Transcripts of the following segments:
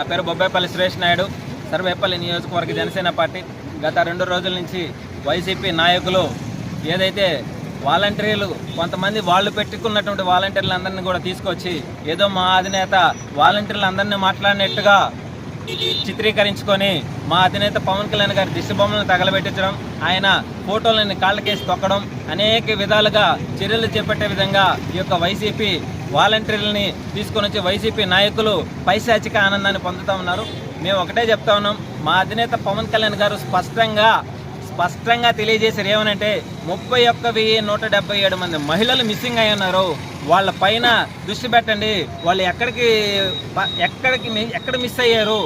నా పేరు బొబ్బాయిపల్లి సురేష్ నాయుడు, సర్వేపల్లి నియోజకవర్గ జనసేన పార్టీ. గత 2 రోజుల నుంచి వైసీపీ నాయకులు ఏదైతే వాలంటీర్లు కొంతమంది వాళ్ళు పెట్టుకున్నటువంటి వాలంటీర్లందరినీ కూడా తీసుకొచ్చి ఏదో మా అధినేత వాలంటీర్లందరినీ మాట్లాడినట్టుగా చిత్రీకరించుకొని మా అధినేత పవన్ కళ్యాణ్ గారి దిష్టి బొమ్మలను తగలబెట్టించడం, ఆయన ఫోటోలని కాళ్ళకేసి తొక్కడం, అనేక విధాలుగా చర్యలు చేపట్టే విధంగా ఈ యొక్క వైసీపీ వాలంటీర్లని తీసుకొని వచ్చి వైసీపీ నాయకులు పైశాచిక ఆనందాన్ని పొందుతూ ఉన్నారు. మేము ఒకటే చెప్తా ఉన్నాం, మా అధినేత పవన్ కళ్యాణ్ గారు స్పష్టంగా తెలియజేశారు. ఏమనంటే 31,177 మంది మహిళలు మిస్సింగ్ అయి ఉన్నారు. వాళ్ళ పైన దృష్టి పెట్టండి, వాళ్ళు ఎక్కడ మిస్ అయ్యారు,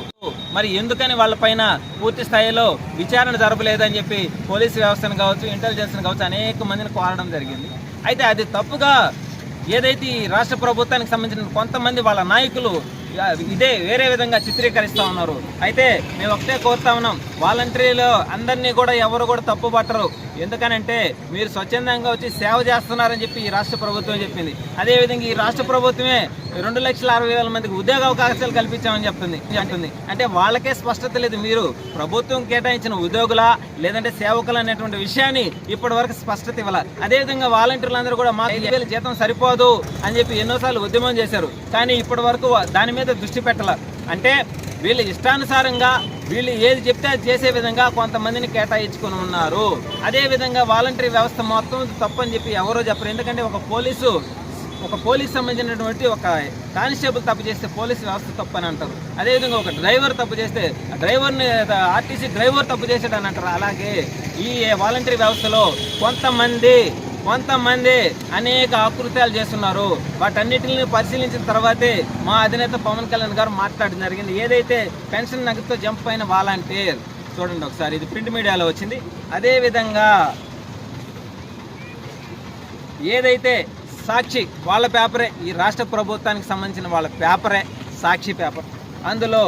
మరి ఎందుకని వాళ్ళ పైన పూర్తి స్థాయిలో విచారణ జరపలేదని చెప్పి పోలీసు వ్యవస్థను కావచ్చు, ఇంటెలిజెన్స్ని కావచ్చు అనేక మందిని కోరడం జరిగింది. అయితే అది తప్పుగా ఏదైతే ఈ రాష్ట్ర ప్రభుత్వానికి సంబంధించిన కొంతమంది వాళ్ళ నాయకులు ఇదే వేరే విధంగా చిత్రీకరిస్తూ ఉన్నారు. అయితే మేము ఒకటే కోరుతా ఉన్నాం, వాలంటీర్లు అందరినీ కూడా ఎవరు కూడా తప్పు పట్టరు. ఎందుకనంటే మీరు స్వచ్ఛందంగా వచ్చి సేవ చేస్తున్నారని చెప్పి ఈ రాష్ట్ర ప్రభుత్వం చెప్పింది. అదేవిధంగా ఈ రాష్ట్ర ప్రభుత్వమే 2,60,000 మందికి ఉద్యోగ అవకాశాలు కల్పించామని అంటుంది. అంటే వాళ్ళకే స్పష్టత లేదు, మీరు ప్రభుత్వం కేటాయించిన ఉద్యోగులా లేదంటే సేవకులు అనేటువంటి విషయాన్ని ఇప్పటి వరకు స్పష్టత ఇవ్వాలి. అదేవిధంగా వాలంటీర్లందరూ కూడా మా 5,000 జీతం సరిపోదు అని చెప్పి ఎన్నోసార్లు ఉద్యమం చేశారు, కానీ ఇప్పటి వరకు దాని మీద దృష్టి పెట్టాల. అంటే వీళ్ళు ఇష్టానుసారంగా వీళ్ళు ఏది చెప్తే అది చేసే విధంగా కొంతమందిని కేటాయించుకుని ఉన్నారు. అదేవిధంగా వాలంటరీ వ్యవస్థ మొత్తం తప్పని చెప్పి ఎవరో చెప్పరు. ఎందుకంటే ఒక పోలీస్ సంబంధించినటువంటి ఒక కానిస్టేబుల్ తప్పు చేస్తే పోలీసు వ్యవస్థ తప్పు అని అంటారు. అదేవిధంగా ఒక డ్రైవర్ తప్పు చేస్తే డ్రైవర్ని ఆర్టీసీ డ్రైవర్ తప్పు చేసాడని అంటారు. అలాగే ఈ వాలంటరీ వ్యవస్థలో కొంతమంది అనేక ఆకృత్యాలు చేస్తున్నారు. వాటన్నిటిని పరిశీలించిన తర్వాతే మా అధినేత పవన్ కళ్యాణ్ గారు మాట్లాడడం జరిగింది. ఏదైతే పెన్షన్ నగదుతో జంప్ అయిన వాలంటీర్ చూడండి ఒకసారి, ఇది ప్రింట్ మీడియాలో వచ్చింది. అదేవిధంగా ఏదైతే సాక్షి వాళ్ళ పేపరే, ఈ రాష్ట్ర ప్రభుత్వానికి సంబంధించిన వాళ్ళ పేపరే సాక్షి పేపర్, అందులో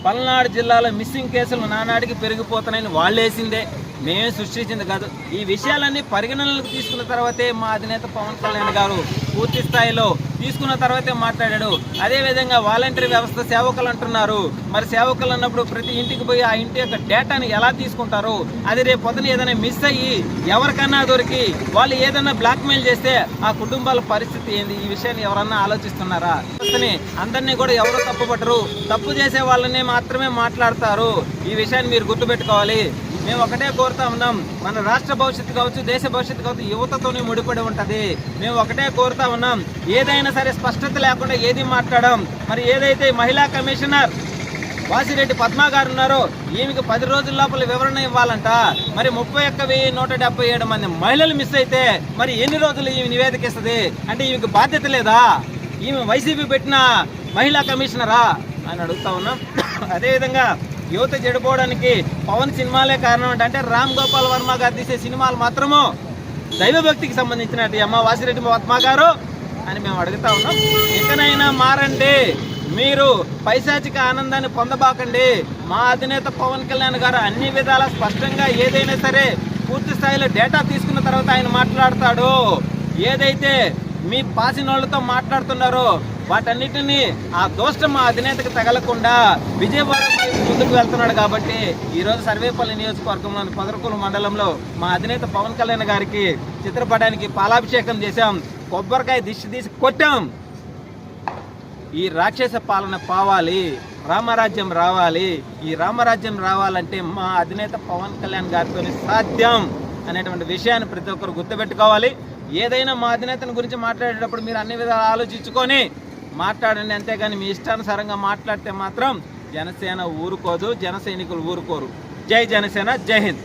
పల్నాడు జిల్లాలో మిస్సింగ్ కేసులు నానాటికి పెరిగిపోతున్నాయని వాళ్ళు వేసిందే, మేమే సృష్టించింది కాదు. ఈ విషయాలన్నీ పరిగణనలకు తీసుకున్న తర్వాతే మా అధినేత పవన్ కళ్యాణ్ గారు పూర్తి స్థాయిలో తీసుకున్న తర్వాతే మాట్లాడాడు. అదేవిధంగా వాలంటరీ వ్యవస్థ సేవకులు అంటున్నారు, మరి సేవకులు అన్నప్పుడు ప్రతి ఇంటికి పోయి ఆ ఇంటి యొక్క డేటాని ఎలా తీసుకుంటారు, అది రేపు పొద్దున ఏదైనా మిస్ అయ్యి ఎవరికన్నా దొరికి వాళ్ళు ఏదైనా బ్లాక్మెయిల్ చేస్తే ఆ కుటుంబాల పరిస్థితి ఏంది, ఈ విషయాన్ని ఎవరన్నా ఆలోచిస్తున్నారా? అందరినీ కూడా ఎవరు తప్పుపట్టరు, తప్పు చేసే వాళ్ళని మాత్రమే మాట్లాడతారు. ఈ విషయాన్ని మీరు గుర్తుపెట్టుకోవాలి. మేము ఒకటే కోరుతా ఉన్నాం, మన రాష్ట్ర భవిష్యత్తు కావచ్చు, దేశ భవిష్యత్తు కావచ్చు, యువతతోనే ముడిపడి ఉంటుంది. మేము ఒకటే కోరుతా ఉన్నాం, ఏదైనా సరే స్పష్టత లేకుండా ఏది మాట్లాడడం. మరి ఏదైతే మహిళా కమిషనర్ వాసిరెడ్డి పద్మ గారు ఉన్నారో ఈమెకి 10 రోజుల లోపల వివరణ ఇవ్వాలంట. మరి 31,177 మంది మహిళలు మిస్ అయితే మరి ఎన్ని రోజులు ఈమె నివేదిక ఇస్తుంది? అంటే ఈమెకి బాధ్యత లేదా? ఈమె వైసీపీ పెట్టిన మహిళా కమిషనరా అని అడుగుతా ఉన్నాం. అదేవిధంగా యువత చెడిపోవడానికి పవన్ సినిమాలే కారణం అంటే రామ్ గోపాల్ వర్మ గారు తీసే సినిమాలు మాత్రము దైవభక్తికి సంబంధించినట్టు అమ్మ వాసిరెడ్డి పద్మ గారు అని మేము అడుగుతా ఉన్నాం. ఇకనైనా మారండి, మీరు పైశాచిక ఆనందాన్ని పొందబాకండి. మా అధినేత పవన్ కళ్యాణ్ గారు అన్ని విధాలా స్పష్టంగా ఏదైనా సరే పూర్తి స్థాయిలో డేటా తీసుకున్న తర్వాత ఆయన మాట్లాడతాడు. ఏదైతే మీ పాసినోళ్లతో మాట్లాడుతున్నారో వాటన్నిటినీ ఆ దోషం మా అధినేతకు తగలకుండా విజయవాడ ముందుకు వెళ్తున్నాడు. కాబట్టి ఈరోజు సర్వేపల్లి నియోజకవర్గంలోని పొదరకూరు మండలంలో మా అధినేత పవన్ కళ్యాణ్ గారికి చిత్రపటానికి పాలాభిషేకం చేశాం, కొబ్బరికాయ తీసి కొట్టాం. ఈ రాక్షస పాలన పోవాలి, రామరాజ్యం రావాలి. ఈ రామరాజ్యం రావాలంటే మా అధినేత పవన్ కళ్యాణ్ గారితోనే సాధ్యం అనేటువంటి విషయాన్ని ప్రతి ఒక్కరు గుర్తుపెట్టుకోవాలి. ఏదైనా మా అధినేతను గురించి మాట్లాడేటప్పుడు మీరు అన్ని విధాలు ఆలోచించుకొని మాట్లాడండి, అంతేగాని మీ ఇష్టానుసారంగా మాట్లాడితే మాత్రం జనసేన ఊరుకోదు, జన సైనికులు ఊరుకోరు. జై జనసేన, జై హింద్.